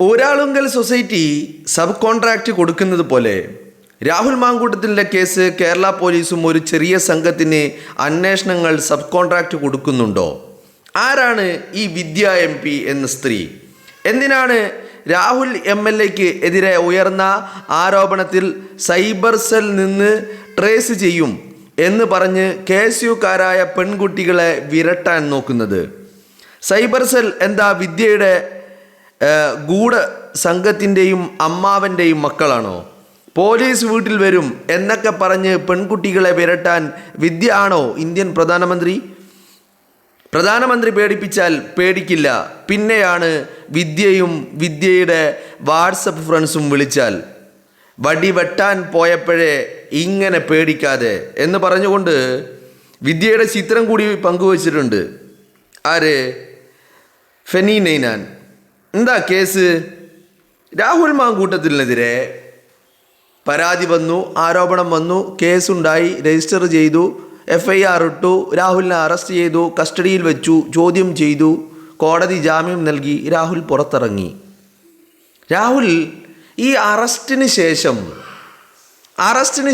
Uralungal society sub contract കൊടുക്കുന്നത് പോലെ Rahul മാങ്കൂട്ടത്തിൻ്റെ case Kerala പോലീസും ഒരു ചെറിയ സംഘത്തിന് അന്വേഷണങ്ങൾ സബ് കോൺട്രാക്റ്റ് കൊടുക്കുന്നുണ്ടോ? ആരാണ് ഈ വിദ്യ MP എന്ന സ്ത്രീ? എന്തിനാണ് രാഹുൽ MLAക്ക് എതിരെ ഉയർന്ന ആരോപണത്തിൽ സൈബർ സെൽ നിന്ന് ട്രേസ് ചെയ്യും എന്ന് പറഞ്ഞ് KSUക്കാരായ പെൺകുട്ടികളെ വിരട്ടാൻ നോക്കുന്നത്? സൈബർ സെൽ എന്താ വിദ്യയുടെ ഗൂഢ സംഘത്തിൻ്റെയും അമ്മാവൻ്റെയും മക്കളാണോ? പോലീസ് വീട്ടിൽ വരും എന്നൊക്കെ പറഞ്ഞ് പെൺകുട്ടികളെ വിരട്ടാൻ വിദ്യ ആണോ ഇന്ത്യൻ പ്രധാനമന്ത്രി? പ്രധാനമന്ത്രി പേടിപ്പിച്ചാൽ പേടിക്കില്ല. പിന്നെയാണ് വിദ്യയും വിദ്യയുടെ വാട്സപ്പ് ഫ്രണ്ട്സും വിളിച്ചാൽ വടി വെട്ടാൻ പോയപ്പോഴേ ഇങ്ങനെ പേടിക്കാതെ എന്ന് പറഞ്ഞുകൊണ്ട് വിദ്യയുടെ ചിത്രം കൂടി പങ്കുവച്ചിട്ടുണ്ട്. ആര്? ഫെനി നൈനാൻ. എന്താ കേസ്? രാഹുൽ മാങ്കൂട്ടത്തിനെതിരെ പരാതി വന്നു, ആരോപണം വന്നു, കേസുണ്ടായി, രജിസ്റ്റർ ചെയ്തു, FIR ഇട്ടു, രാഹുലിനെ അറസ്റ്റ് ചെയ്തു, കസ്റ്റഡിയിൽ വെച്ചു, ചോദ്യം ചെയ്തു, കോടതി ജാമ്യം നൽകി, രാഹുൽ പുറത്തിറങ്ങി. രാഹുൽ ഈ അറസ്റ്റിന്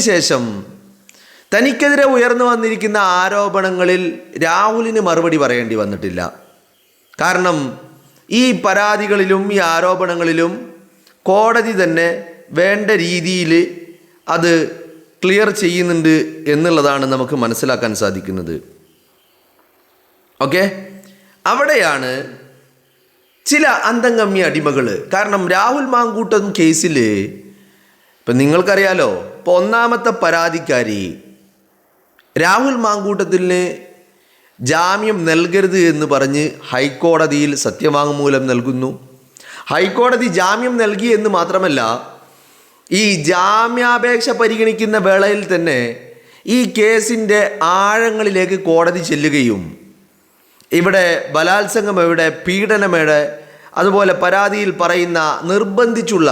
ശേഷം തനിക്കെതിരെ ഉയർന്നു വന്നിരിക്കുന്ന ആരോപണങ്ങളിൽ രാഹുലിന് മറുപടി പറയേണ്ടി വന്നിട്ടില്ല. കാരണം ഈ പരാതികളിലും ഈ ആരോപണങ്ങളിലും കോടതി തന്നെ വേണ്ട രീതിയിൽ അത് ക്ലിയർ ചെയ്യുന്നുണ്ട് എന്നുള്ളതാണ് നമുക്ക് മനസ്സിലാക്കാൻ സാധിക്കുന്നത്. ഓക്കെ, അവിടെയാണ് ചില അന്തംഗമ്യ അടിമകൾ. കാരണം രാഹുൽ മാങ്കൂട്ടം കേസിൽ ഇപ്പം നിങ്ങൾക്കറിയാലോ, ഇപ്പോൾ ഒന്നാമത്തെ പരാതിക്കാരി രാഹുൽ മാങ്കൂട്ടത്തിന് ജാമ്യം നൽകരുത് എന്ന് പറഞ്ഞ് ഹൈക്കോടതിയിൽ സത്യവാങ്മൂലം നൽകുന്നു. ഹൈക്കോടതി ജാമ്യം നൽകി എന്ന് മാത്രമല്ല, ഈ ജാമ്യാപേക്ഷ പരിഗണിക്കുന്ന വേളയിൽ തന്നെ ഈ കേസിൻ്റെ ആഴങ്ങളിലേക്ക് കോടതി ചെല്ലുകയും ഇവിടെ ബലാത്സംഗം എവിടെ, പീഡനം എവിടെ, അതുപോലെ പരാതിയിൽ പറയുന്ന നിർബന്ധിച്ചുള്ള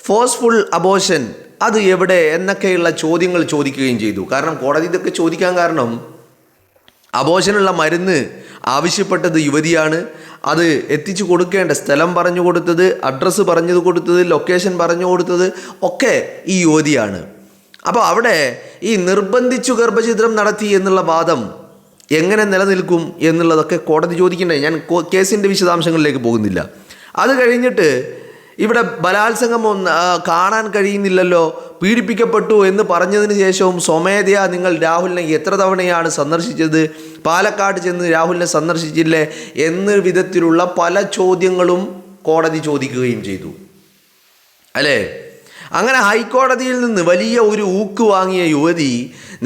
ഫോഴ്സ്ഫുൾ അബോർഷൻ അത് എവിടെ എന്നൊക്കെയുള്ള ചോദ്യങ്ങൾ ചോദിക്കുകയും ചെയ്തു. കാരണം കോടതി ഇതൊക്കെ ചോദിക്കാൻ കാരണം അബോർഷനുള്ള മരുന്ന് ആവശ്യപ്പെട്ടത് യുവതിയാണ്. അത് എത്തിച്ചു കൊടുക്കേണ്ട സ്ഥലം പറഞ്ഞു കൊടുത്തത്, അഡ്രസ്സ് പറഞ്ഞു കൊടുത്തത്, ലൊക്കേഷൻ പറഞ്ഞു കൊടുത്തത് ഒക്കെ ഈ യുവതിയാണ്. അപ്പോൾ അവിടെ ഈ നിർബന്ധിച്ചു ഗർഭഛിദ്രം നടത്തി എന്നുള്ള വാദം എങ്ങനെ നിലനിൽക്കും എന്നുള്ളതൊക്കെ കോടതി ചോദിക്കണ്ടേ. ഞാൻ കേസിൻ്റെ വിശദാംശങ്ങളിലേക്ക് പോകുന്നില്ല. അത് കഴിഞ്ഞിട്ട് ഇവിടെ ബലാത്സംഗം കാണാൻ കഴിയുന്നില്ലല്ലോ, പീഡിപ്പിക്കപ്പെട്ടു എന്ന് പറഞ്ഞതിന് ശേഷവും സ്വമേധയാ നിങ്ങൾ രാഹുലിനെ എത്ര തവണയാണ് സന്ദർശിച്ചത്, പാലക്കാട് ചെന്ന് രാഹുലിനെ സന്ദർശിച്ചില്ലേ എന്ന വിധത്തിലുള്ള പല ചോദ്യങ്ങളും കോടതി ചോദിക്കുകയും ചെയ്തു, അല്ലേ? അങ്ങനെ ഹൈക്കോടതിയിൽ നിന്ന് വലിയ ഒരു ഊക്ക് വാങ്ങിയ യുവതി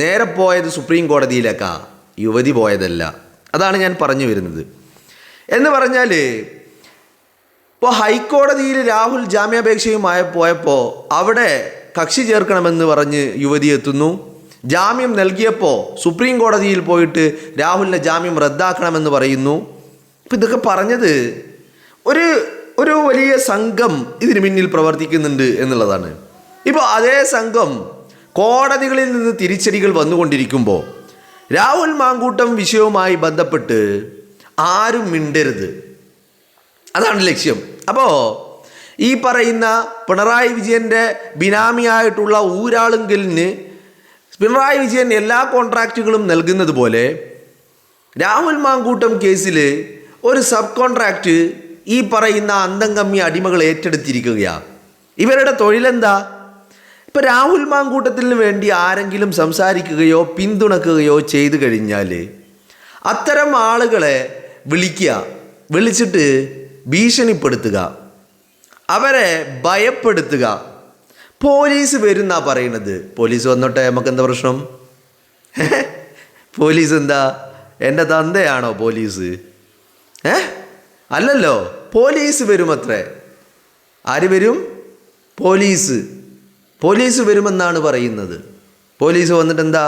നേരെ പോയത് സുപ്രീം കോടതിയിലേക്കാണ്. യുവതി പോയതല്ല. അതാണ് ഞാൻ പറഞ്ഞു വരുന്നത്. എന്ന് പറഞ്ഞാൽ ഇപ്പോൾ ഹൈക്കോടതിയിൽ രാഹുൽ ജാമ്യാപേക്ഷയുമായി പോയപ്പോൾ അവിടെ കക്ഷി ചേർക്കണമെന്ന് പറഞ്ഞ് യുവതി എത്തുന്നു. ജാമ്യം നൽകിയപ്പോൾ സുപ്രീം കോടതിയിൽ പോയിട്ട് രാഹുലിൻ്റെ ജാമ്യം റദ്ദാക്കണമെന്ന് പറയുന്നു. ഇപ്പം ഇതൊക്കെ പറഞ്ഞത് ഒരു വലിയ സംഘം ഇതിന് പിന്നിൽ പ്രവർത്തിക്കുന്നുണ്ട് എന്നുള്ളതാണ്. ഇപ്പോൾ അതേ സംഘം കോടതികളിൽ നിന്ന് തിരിച്ചടികൾ വന്നുകൊണ്ടിരിക്കുമ്പോൾ രാഹുൽ മാങ്കൂട്ടം വിഷയവുമായി ബന്ധപ്പെട്ട് ആരും മിണ്ടരുത്, അതാണ് ലക്ഷ്യം. അപ്പോൾ ഈ പറയുന്ന പിണറായി വിജയൻ്റെ ബിനാമിയായിട്ടുള്ള ഊരാളുങ്കലിന് പിണറായി വിജയൻ എല്ലാ കോൺട്രാക്റ്റുകളും നൽകുന്നത് പോലെ രാഹുൽ മാങ്കൂട്ടം കേസിൽ ഒരു സബ് കോൺട്രാക്റ്റ് ഈ പറയുന്ന അന്തംഗമ്യ അടിമകൾ ഏറ്റെടുത്തിരിക്കുകയാണ്. ഇവരുടെ തൊഴിലെന്താ? ഇപ്പം രാഹുൽ മാങ്കൂട്ടത്തിന് വേണ്ടി ആരെങ്കിലും സംസാരിക്കുകയോ പിന്തുണക്കുകയോ ചെയ്തു കഴിഞ്ഞാൽ അത്തരം ആളുകളെ വിളിച്ചിട്ട് ഭീഷണിപ്പെടുത്തുക, അവരെ ഭയപ്പെടുത്തുക. പോലീസ് വരുന്നാ പറയുന്നത്. പോലീസ് വന്നോട്ടെ, നമുക്കെന്താ പ്രശ്നം? പോലീസ് എന്താ എൻ്റെ തന്തയാണോ പോലീസ്? അല്ലല്ലോ, പോലീസ് വരുമത്രേ. ആര് വരും? പോലീസ് വരുമെന്നാണ് പറയുന്നത്. പോലീസ് വന്നിട്ട് എന്താ,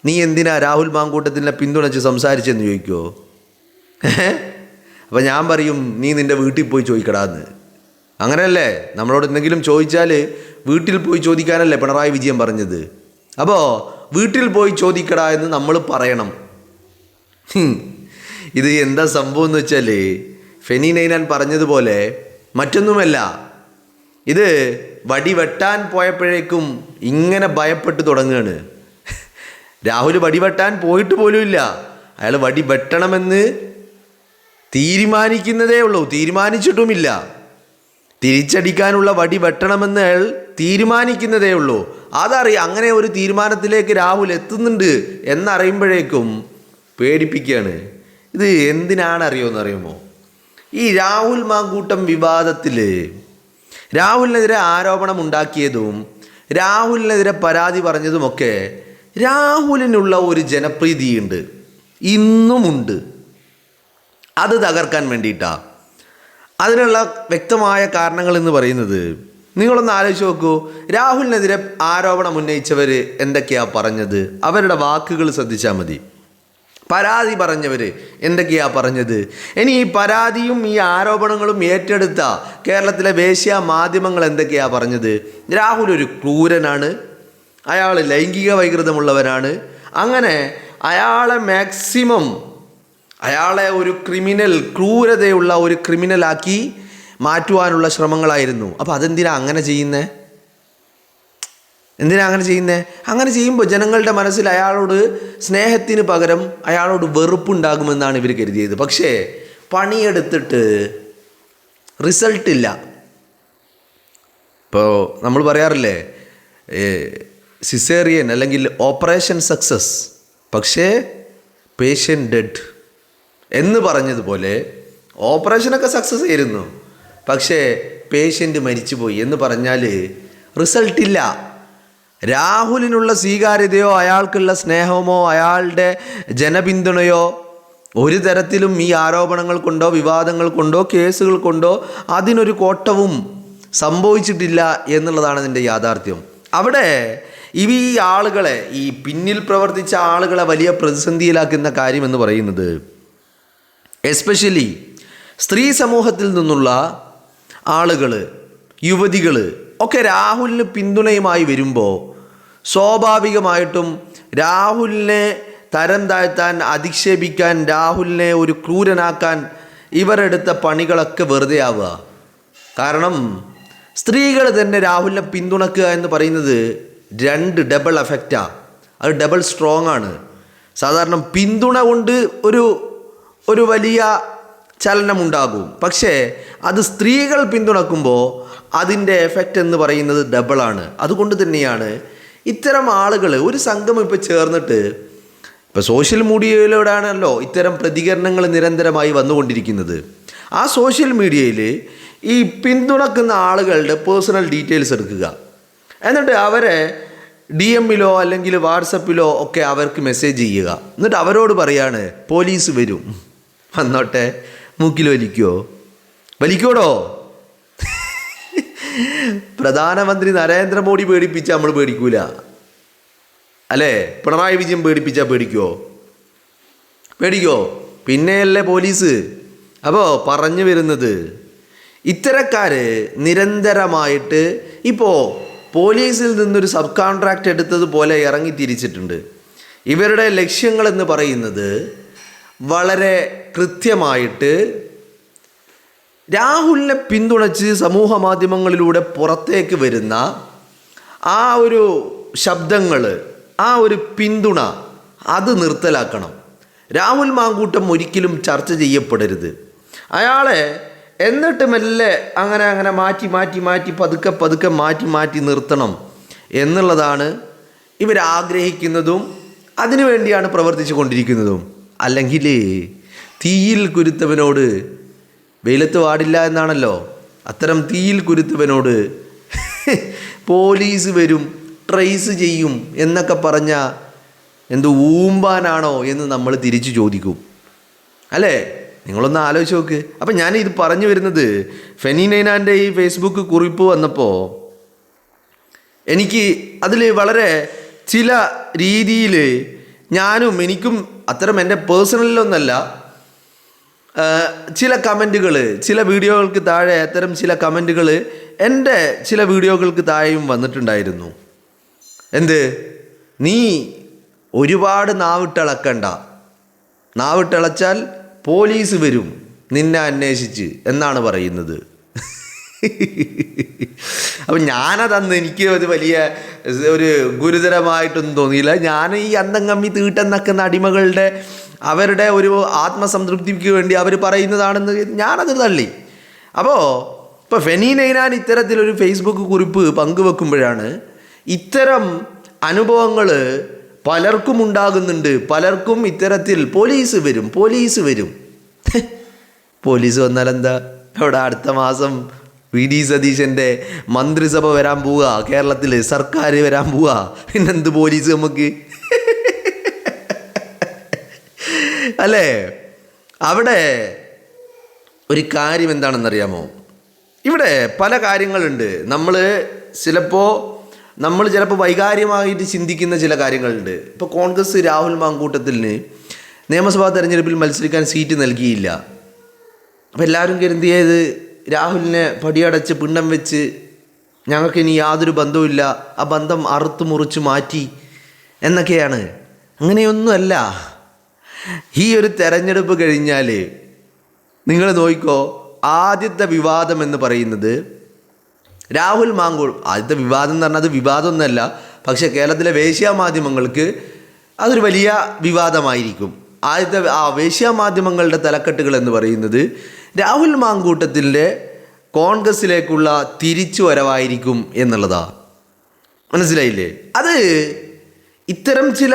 നീ എന്തിനാ രാഹുൽ മാങ്കൂട്ടത്തിനെ പിന്തുണച്ച് സംസാരിച്ചെന്ന് ചോദിക്കുമോ? അപ്പം ഞാൻ പറയും, നീ നിൻ്റെ വീട്ടിൽ പോയി ചോദിക്കടാന്ന്. അങ്ങനെയല്ലേ? നമ്മളോട് എന്തെങ്കിലും ചോദിച്ചാൽ വീട്ടിൽ പോയി ചോദിക്കാനല്ലേ പിണറായി വിജയൻ പറഞ്ഞത്? അപ്പോൾ വീട്ടിൽ പോയി ചോദിക്കടാ എന്ന് നമ്മൾ പറയണം. ഇത് എന്താ സംഭവം എന്ന് വെച്ചാൽ ഫെനി നൈനാൻ പറഞ്ഞതുപോലെ മറ്റൊന്നുമല്ല, ഇത് വടി വെട്ടാൻ പോയപ്പോഴേക്കും ഇങ്ങനെ ഭയപ്പെട്ട് തുടങ്ങുകയാണ്. രാഹുൽ വടി വെട്ടാൻ പോയിട്ട് പോലുമില്ല. അയാൾ വടി വെട്ടണമെന്ന് തീരുമാനിക്കുന്നതേ ഉള്ളൂ, തീരുമാനിച്ചിട്ടുമില്ല. തിരിച്ചടിക്കാനുള്ള വടി വെട്ടണമെന്ന് അയാൾ തീരുമാനിക്കുന്നതേ ഉള്ളൂ. അതറിയാം, അങ്ങനെ ഒരു തീരുമാനത്തിലേക്ക് രാഹുൽ എത്തുന്നുണ്ട് എന്നറിയുമ്പോഴേക്കും പേടിപ്പിക്കുകയാണ്. ഇത് എന്തിനാണ് അറിയുമോ? ഈ രാഹുൽ മാങ്കൂട്ടം വിവാദത്തിൽ രാഹുലിനെതിരെ ആരോപണം ഉണ്ടാക്കിയതും രാഹുലിനെതിരെ പരാതി പറഞ്ഞതുമൊക്കെ രാഹുലിനുള്ള ഒരു ജനപ്രീതിയുണ്ട്, ഇന്നുമുണ്ട്. അത് തകർക്കാൻ വേണ്ടിയിട്ടാണ്. അതിനുള്ള വ്യക്തമായ കാരണങ്ങൾ എന്ന് പറയുന്നത്, നിങ്ങളൊന്ന് ആലോചിച്ച് നോക്കൂ. രാഹുലിനെതിരെ ആരോപണം ഉന്നയിച്ചവർ എന്തൊക്കെയാണ് പറഞ്ഞത്? അവരുടെ വാക്കുകൾ ശ്രദ്ധിച്ചാൽ മതി. പരാതി പറഞ്ഞവർ എന്തൊക്കെയാണ് പറഞ്ഞത്? ഇനി ഈ പരാതിയും ഈ ആരോപണങ്ങളും ഏറ്റെടുത്ത കേരളത്തിലെ വേശ്യ മാധ്യമങ്ങൾ എന്തൊക്കെയാണ് പറഞ്ഞത്? രാഹുൽ ഒരു ക്രൂരനാണ്, അയാൾ ലൈംഗിക വൈകൃതമുള്ളവനാണ്, അങ്ങനെ അയാളെ ഒരു ക്രൂരതയുള്ള ഒരു ക്രിമിനലാക്കി മാറ്റുവാനുള്ള ശ്രമങ്ങളായിരുന്നു. അപ്പോൾ അതെന്തിനാ അങ്ങനെ ചെയ്യുന്നത്? അങ്ങനെ ചെയ്യുമ്പോൾ ജനങ്ങളുടെ മനസ്സിൽ അയാളോട് സ്നേഹത്തിന് പകരം അയാളോട് വെറുപ്പുണ്ടാകുമെന്നാണ് ഇവർ കരുതിയത്. പക്ഷേ പണിയെടുത്തിട്ട് റിസൾട്ടില്ല. ഇപ്പോൾ നമ്മൾ പറയാറില്ലേ, സിസേറിയൻ അല്ലെങ്കിൽ ഓപ്പറേഷൻ സക്സസ് പക്ഷേ പേഷ്യൻ്റ് ഡെഡ് എന്ന് പറഞ്ഞതുപോലെ ഓപ്പറേഷനൊക്കെ സക്സസ് ആയിരുന്നു, പക്ഷേ പേഷ്യൻ്റ് മരിച്ചുപോയി എന്ന് പറഞ്ഞാൽ റിസൾട്ടില്ല. രാഹുലിനുള്ള സ്വീകാര്യതയോ അയാൾക്കുള്ള സ്നേഹമോ അയാളുടെ ജനപിന്തുണയോ ഒരു തരത്തിലും ഈ ആരോപണങ്ങൾ കൊണ്ടോ വിവാദങ്ങൾ കൊണ്ടോ കേസുകൾ കൊണ്ടോ അതിനൊരു കോട്ടവും സംഭവിച്ചിട്ടില്ല എന്നുള്ളതാണ് ഇതിൻ്റെ യാഥാർത്ഥ്യം. അവിടെ ഈ ആളുകളെ, ഈ പിന്നിൽ പ്രവർത്തിച്ച ആളുകളെ വലിയ പ്രതിസന്ധിയിലാക്കുന്ന കാര്യം എന്ന് പറയുന്നത്, എസ്പെഷ്യലി സ്ത്രീ സമൂഹത്തിൽ നിന്നുള്ള ആളുകൾ, യുവതികൾ ഒക്കെ രാഹുലിന് പിന്തുണയുമായി വരുമ്പോൾ സ്വാഭാവികമായിട്ടും രാഹുലിനെ തരം താഴ്ത്താൻ, അധിക്ഷേപിക്കാൻ, രാഹുലിനെ ഒരു ക്രൂരനാക്കാൻ ഇവരെടുത്ത പണികളൊക്കെ വെറുതെ ആവുക. കാരണം സ്ത്രീകൾ തന്നെ രാഹുലിനെ പിന്തുണക്കുക എന്ന് പറയുന്നത് ഡബിൾ എഫക്റ്റാണ്. അത് ഡബിൾ സ്ട്രോങ് ആണ്. സാധാരണ പിന്തുണ കൊണ്ട് ഒരു വലിയ ചലനമുണ്ടാകും, പക്ഷേ അത് സ്ത്രീകൾ പിന്തുണക്കുമ്പോൾ അതിൻ്റെ എഫക്റ്റ് എന്ന് പറയുന്നത് ഡബിളാണ്. അതുകൊണ്ട് തന്നെയാണ് ഇത്തരം ആളുകൾ ഒരു സംഘം ഇപ്പോൾ ചേർന്നിട്ട്, ഇപ്പോൾ സോഷ്യൽ മീഡിയയിലൂടെയാണല്ലോ ഇത്തരം പ്രതികരണങ്ങൾ നിരന്തരമായി വന്നുകൊണ്ടിരിക്കുന്നത്. ആ സോഷ്യൽ മീഡിയയിൽ ഈ പിന്തുണക്കുന്ന ആളുകളുടെ പേഴ്സണൽ ഡീറ്റെയിൽസ് എടുക്കുക, എന്നിട്ട് അവരെ DM-ലോ അല്ലെങ്കിൽ വാട്സപ്പിലോ ഒക്കെ അവർക്ക് മെസ്സേജ് ചെയ്യുക. എന്നിട്ട് അവരോട് പറയാണ്, പോലീസ് വരും, വന്നോട്ടെ, മൂക്കിൽ വലിക്കോടോ. പ്രധാനമന്ത്രി നരേന്ദ്രമോദി പേടിപ്പിച്ചാൽ നമ്മൾ പേടിക്കൂല അല്ലേ? പിണറായി വിജയൻ പേടിപ്പിച്ചാൽ പേടിക്കോ? പിന്നെയല്ലേ പോലീസ്. അപ്പോൾ പറഞ്ഞു വരുന്നത്, ഇത്തരക്കാർ നിരന്തരമായിട്ട് ഇപ്പോൾ പോലീസിൽ നിന്നൊരു സബ് കോൺട്രാക്റ്റ് എടുത്തതുപോലെ ഇറങ്ങി തിരിച്ചിട്ടുണ്ട്. ഇവരുടെ ലക്ഷ്യങ്ങളെന്ന് പറയുന്നത് വളരെ കൃത്യമായിട്ട് രാഹുലിനെ പിന്തുണച്ച് സമൂഹ മാധ്യമങ്ങളിലൂടെ പുറത്തേക്ക് വരുന്ന ആ ഒരു ശബ്ദങ്ങൾ, ആ ഒരു പിന്തുണ, അത് നിർത്തലാക്കണം. രാഹുൽ മാങ്കൂട്ടം ഒരിക്കലും ചർച്ച ചെയ്യപ്പെടരുത്. അയാളെ എന്നിട്ട് മെല്ലെ അങ്ങനെ മാറ്റി പതുക്കെ മാറ്റി നിർത്തണം എന്നുള്ളതാണ് ഇവരാഗ്രഹിക്കുന്നതും അതിനുവേണ്ടിയാണ് പ്രവർത്തിച്ചു കൊണ്ടിരിക്കുന്നതും. അല്ലെങ്കിൽ തീയിൽ കുരുത്തവനോട് വെയിലത്ത് പാടില്ല എന്നാണല്ലോ. അത്തരം തീയിൽ കുരുത്തവനോട് പോലീസ് വരും, ട്രേസ് ചെയ്യും എന്നൊക്കെ പറഞ്ഞ എന്ത് ഊമ്പാനാണോ എന്ന് നമ്മൾ തിരിച്ചു ചോദിക്കും അല്ലേ? നിങ്ങളൊന്ന് ആലോചിച്ച് നോക്ക്. അപ്പം ഞാൻ ഇത് പറഞ്ഞു വരുന്നത്, ഫെനി നൈനാൻ്റെ ഈ ഫേസ്ബുക്ക് കുറിപ്പ് വന്നപ്പോൾ എനിക്ക് അതിൽ വളരെ ചില രീതിയിൽ എനിക്കും അത്തരം എൻ്റെ പേഴ്സണലിലൊന്നല്ല, ചില കമൻറ്റുകൾ, ചില വീഡിയോകൾക്ക് താഴെ അത്തരം ചില കമൻറ്റുകൾ എൻ്റെ ചില വീഡിയോകൾക്ക് താഴെയും വന്നിട്ടുണ്ടായിരുന്നു. നീ ഒരുപാട് നാവിട്ടിളച്ചാൽ പോലീസ് വരും നിന്നെ അന്വേഷിച്ച് എന്നാണ് പറയുന്നത്. അപ്പം ഞാനതന്ന് എനിക്ക് അത് വലിയ ഒരു ഗുരുതരമായിട്ടൊന്നും തോന്നിയില്ല. ഞാൻ ഈ അന്തംകമ്മി തീട്ടെന്നക്കുന്ന അടിമകളുടെ അവരുടെ ഒരു ആത്മസംതൃപ്തിക്ക് വേണ്ടി അവർ പറയുന്നതാണെന്ന് ഞാനത് തള്ളി. അപ്പോൾ ഇപ്പോൾ ഫെനി നൈനാൻ ഇത്തരത്തിലൊരു ഫേസ്ബുക്ക് കുറിപ്പ് പങ്കുവെക്കുമ്പോഴാണ് ഇത്തരം അനുഭവങ്ങൾ പലർക്കും ഉണ്ടാകുന്നുണ്ട്. പലർക്കും ഇത്തരത്തിൽ പോലീസ് വരും. പോലീസ് വന്നാൽ എന്താ, അവിടെ അടുത്ത മാസം VD സതീശൻ്റെ മന്ത്രിസഭ വരാൻ പോവുക, കേരളത്തിൽ സർക്കാർ വരാൻ പോവുക, പിന്നെന്ത് പോലീസ് നമുക്ക് അല്ലേ? അവിടെ ഒരു കാര്യം എന്താണെന്നറിയാമോ? ഇവിടെ പല കാര്യങ്ങളുണ്ട്. നമ്മൾ ചിലപ്പോൾ വൈകാര്യമായിട്ട് ചിന്തിക്കുന്ന ചില കാര്യങ്ങളുണ്ട്. ഇപ്പോൾ കോൺഗ്രസ് രാഹുൽ മാങ്കൂട്ടത്തിന് നിയമസഭാ തെരഞ്ഞെടുപ്പിൽ മത്സരിക്കാൻ സീറ്റ് നൽകിയില്ല. അപ്പോൾ എല്ലാവരും കരുതിയത് രാഹുലിനെ പടിയടച്ച് പിണ്ഡം വെച്ച് ഞങ്ങൾക്കിനി യാതൊരു ബന്ധവുമില്ല, ആ ബന്ധം അറുത്ത് മുറിച്ച് മാറ്റി എന്നൊക്കെയാണ്. അങ്ങനെയൊന്നുമല്ല. ഈ ഒരു തെരഞ്ഞെടുപ്പ് കഴിഞ്ഞാൽ നിങ്ങൾ നോക്കിക്കോ, ആദ്യത്തെ വിവാദം എന്ന് പറയുന്നത് രാഹുൽ മാങ്കൂട്ടം. ആദ്യത്തെ വിവാദം എന്ന് പറഞ്ഞാൽ അത് വിവാദമൊന്നുമല്ല, പക്ഷേ കേരളത്തിലെ വേശ്യാ മാധ്യമങ്ങൾക്ക് അതൊരു വലിയ വിവാദമായിരിക്കും. ആദ്യത്തെ വേശ്യാ മാധ്യമങ്ങളുടെ തലക്കെട്ടുകൾ എന്ന് പറയുന്നത് രാഹുൽ മാങ്കൂട്ടത്തിൻ്റെ കോൺഗ്രസ്സിലേക്കുള്ള തിരിച്ചു വരവായിരിക്കും എന്നുള്ളതാണ്. മനസ്സിലായില്ലേ? അത് ഇത്തരം ചില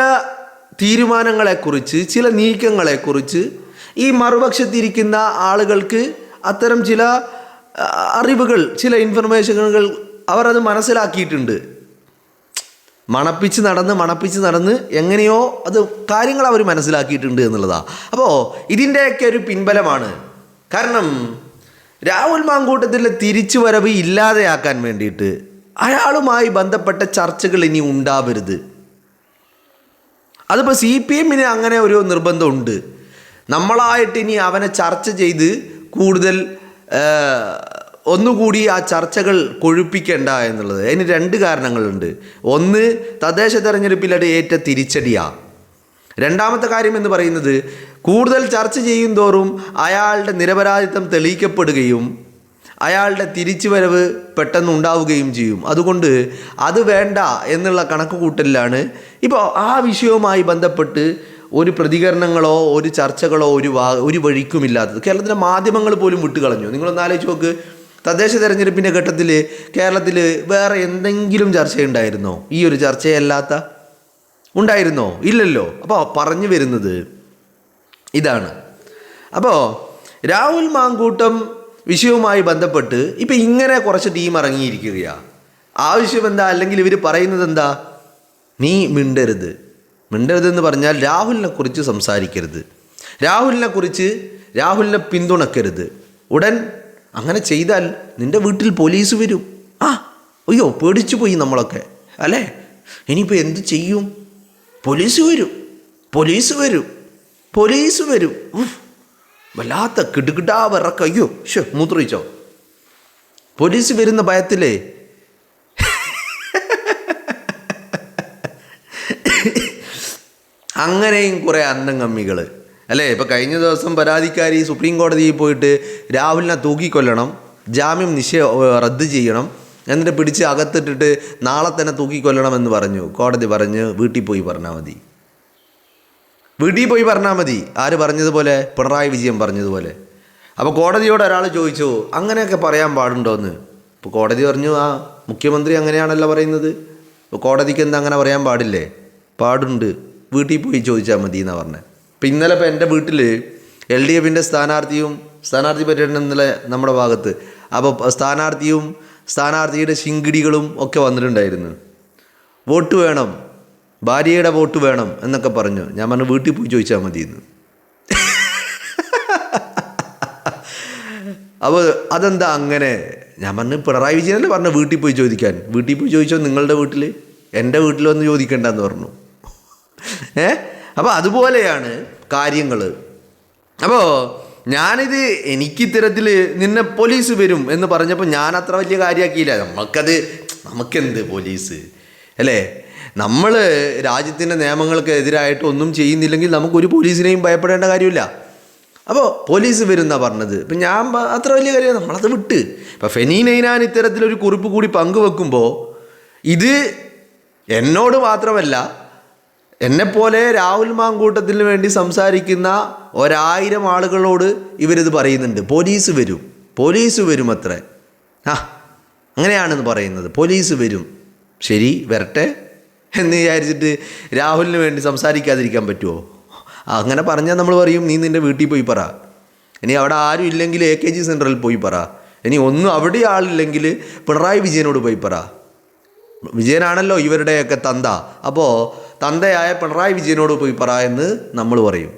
തീരുമാനങ്ങളെക്കുറിച്ച്, ചില നീക്കങ്ങളെക്കുറിച്ച് ഈ മറുപക്ഷത്തിരിക്കുന്ന ആളുകൾക്ക് അത്തരം ചില അറിവുകൾ, ചില ഇൻഫർമേഷനുകൾ അവരത് മനസ്സിലാക്കിയിട്ടുണ്ട്. മണപ്പിച്ച് നടന്ന് എങ്ങനെയോ അത് കാര്യങ്ങൾ അവർ മനസ്സിലാക്കിയിട്ടുണ്ട് എന്നുള്ളതാണ്. അപ്പോൾ ഇതിൻ്റെയൊക്കെ ഒരു പിൻബലമാണ്. കാരണം രാഹുൽ മാങ്കൂട്ടത്തിൻ്റെ തിരിച്ചുവരവ് ഇല്ലാതെയാക്കാൻ വേണ്ടിയിട്ട് അയാളുമായി ബന്ധപ്പെട്ട ചർച്ചകൾ ഇനി ഉണ്ടാവരുത്. അതിപ്പോൾ CPM-ന് അങ്ങനെ ഒരു നിർബന്ധമുണ്ട്. നമ്മളായിട്ട് ഇനി അവനെ ചർച്ച ചെയ്ത് കൂടുതൽ ഒന്നുകൂടി ആ ചർച്ചകൾ കൊഴുപ്പിക്കേണ്ട എന്നുള്ളത്. അതിന് 2 കാരണങ്ങളുണ്ട്. ഒന്ന്, തദ്ദേശ തെരഞ്ഞെടുപ്പിൽ അത് ഏറ്റ തിരിച്ചടിയാണ്. രണ്ടാമത്തെ കാര്യം എന്ന് പറയുന്നത് കൂടുതൽ ചർച്ച ചെയ്യും തോറും അയാളുടെ നിരപരാധിത്വം തെളിയിക്കപ്പെടുകയും അയാളുടെ തിരിച്ചുവരവ് പെട്ടെന്ന് ഉണ്ടാവുകയും ചെയ്യും. അതുകൊണ്ട് അത് വേണ്ട എന്നുള്ള കണക്കുകൂട്ടലിലാണ് ഇപ്പോൾ ആ വിഷയവുമായി ബന്ധപ്പെട്ട് ഒരു പ്രതികരണങ്ങളോ ഒരു ചർച്ചകളോ ഒരു വഴിക്കുമില്ലാത്തത്. കേരളത്തിലെ മാധ്യമങ്ങൾ പോലും വിട്ടുകളഞ്ഞു. നിങ്ങളൊന്ന് ആലോചിച്ച് നോക്ക്, തദ്ദേശ തെരഞ്ഞെടുപ്പിൻ്റെ ഘട്ടത്തിൽ കേരളത്തിൽ വേറെ എന്തെങ്കിലും ചർച്ചയുണ്ടായിരുന്നോ? ഈ ഒരു ചർച്ചയല്ലാത്ത ഉണ്ടായിരുന്നോ? ഇല്ലല്ലോ. അപ്പോൾ പറഞ്ഞു വരുന്നത് ഇതാണ്. അപ്പോൾ രാഹുൽ മാങ്കൂട്ടം വിഷയവുമായി ബന്ധപ്പെട്ട് ഇപ്പം ഇങ്ങനെ കുറച്ച് ടീം ഇറങ്ങിയിരിക്കുകയാണ്. ആവശ്യം എന്താ? അല്ലെങ്കിൽ ഇവർ പറയുന്നത് എന്താ? നീ മിണ്ടരുതെന്ന് പറഞ്ഞാൽ രാഹുലിനെ കുറിച്ച് സംസാരിക്കരുത്, രാഹുലിനെ പിന്തുണക്കരുത്. ഉടൻ അങ്ങനെ ചെയ്താൽ നിൻ്റെ വീട്ടിൽ പോലീസ് വരും. അയ്യോ പേടിച്ചു പോയി നമ്മളൊക്കെ അല്ലേ? ഇനിയിപ്പോൾ എന്ത് ചെയ്യും? പോലീസ് വരും. വല്ലാത്ത കിടുകിടാ വിറക്ക. അയ്യോ മൂത്രയിച്ചോ? പോലീസ് വരുന്ന ഭയത്തിലേ അങ്ങനെയും കുറേ അന്തംകമ്മികൾ അല്ലേ? ഇപ്പോൾ കഴിഞ്ഞ ദിവസം പരാതിക്കാരി സുപ്രീം കോടതിയിൽ പോയിട്ട് രാഹുലിനെ തൂക്കിക്കൊല്ലണം, ജാമ്യം റദ്ദ് ചെയ്യണം, എന്നിട്ട് പിടിച്ച് അകത്തിട്ടിട്ട് നാളെ തന്നെ തൂക്കിക്കൊല്ലണമെന്ന് പറഞ്ഞു. കോടതി പറഞ്ഞു വീട്ടിൽ പോയി പറഞ്ഞാൽ മതി. ആര് പറഞ്ഞതുപോലെ? പിണറായി വിജയൻ പറഞ്ഞതുപോലെ. അപ്പോൾ കോടതിയോട് ഒരാൾ ചോദിച്ചു അങ്ങനെയൊക്കെ പറയാൻ പാടുണ്ടോയെന്ന്. അപ്പോൾ കോടതി പറഞ്ഞു മുഖ്യമന്ത്രി അങ്ങനെയാണല്ലോ പറയുന്നത്. അപ്പോൾ കോടതിക്ക് എന്താ അങ്ങനെ പറയാൻ പാടില്ലേ? പാടുണ്ട്, വീട്ടിൽ പോയി ചോദിച്ചാൽ മതി എന്നാണ് പറഞ്ഞത്. അപ്പോൾ ഇന്നലെ എൻ്റെ വീട്ടിൽ LDFൻ്റെ സ്ഥാനാർത്ഥി പര്യടനം ഇന്നലെ നമ്മുടെ ഭാഗത്ത്. അപ്പോൾ സ്ഥാനാർത്ഥിയുടെ ശിങ്കിടികളും ഒക്കെ വന്നിട്ടുണ്ടായിരുന്നു. വോട്ട് വേണം, ഭാര്യയുടെ വോട്ട് വേണം എന്നൊക്കെ പറഞ്ഞു. ഞാൻ പറഞ്ഞു വീട്ടിൽ പോയി ചോദിച്ചാൽ മതി എന്ന്. അപ്പോൾ അതെന്താ അങ്ങനെ? ഞാൻ പറഞ്ഞു പിണറായി വിജയനല്ലേ പറഞ്ഞു വീട്ടിൽ പോയി ചോദിച്ചോ നിങ്ങളുടെ വീട്ടിൽ, എൻ്റെ വീട്ടിലൊന്നും ചോദിക്കണ്ടെന്ന് പറഞ്ഞു. അപ്പോൾ അതുപോലെയാണ് കാര്യങ്ങൾ. അപ്പോൾ എനിക്കിത്തരത്തിൽ നിന്നെ പോലീസ് വരും എന്ന് പറഞ്ഞപ്പോൾ ഞാൻ അത്ര വലിയ കാര്യമാക്കിയില്ല. നമുക്കെന്ത് പോലീസ് അല്ലേ? നമ്മൾ രാജ്യത്തിൻ്റെ നിയമങ്ങൾക്ക് എതിരായിട്ട് ഒന്നും ചെയ്യുന്നില്ലെങ്കിൽ നമുക്കൊരു പോലീസിനെയും ഭയപ്പെടേണ്ട കാര്യമില്ല. അപ്പോൾ പോലീസ് വരുന്ന പറഞ്ഞത്. ഇപ്പം ഞാൻ അത്ര വലിയ കാര്യം നമ്മളത് വിട്ട്. ഇപ്പം ഫെനി നൈനാൻ ഇത്തരത്തിലൊരു കുറിപ്പ് കൂടി പങ്കുവെക്കുമ്പോൾ ഇത് എന്നോട് മാത്രമല്ല, എന്നെപ്പോലെ രാഹുൽ മാങ്കൂട്ടത്തിന് വേണ്ടി സംസാരിക്കുന്ന 1000 ആളുകളോട് ഇവരിത് പറയുന്നുണ്ട്. പോലീസ് വരും അത്രേ. അങ്ങനെയാണെന്ന് പറയുന്നത്. പോലീസ് വരും, ശരി വരട്ടെ എന്ന് വിചാരിച്ചിട്ട് രാഹുലിന് വേണ്ടി സംസാരിക്കാതിരിക്കാൻ പറ്റുമോ? അങ്ങനെ പറഞ്ഞാൽ നമ്മൾ പറയും നീ നിൻ്റെ വീട്ടിൽ പോയി പറ. ഇനി അവിടെ ആരും ഇല്ലെങ്കിൽ AKG സെൻറ്ററിൽ പോയി പറ. ഇനി ഒന്നും അവിടെ ആളില്ലെങ്കിൽ പിണറായി വിജയനോട് പോയി പറ. വിജയനാണല്ലോ ഇവരുടെയൊക്കെ തന്ത. അപ്പോൾ തന്തയായ പിണറായി വിജയനോട് പോയി പറ എന്ന് നമ്മൾ പറയും.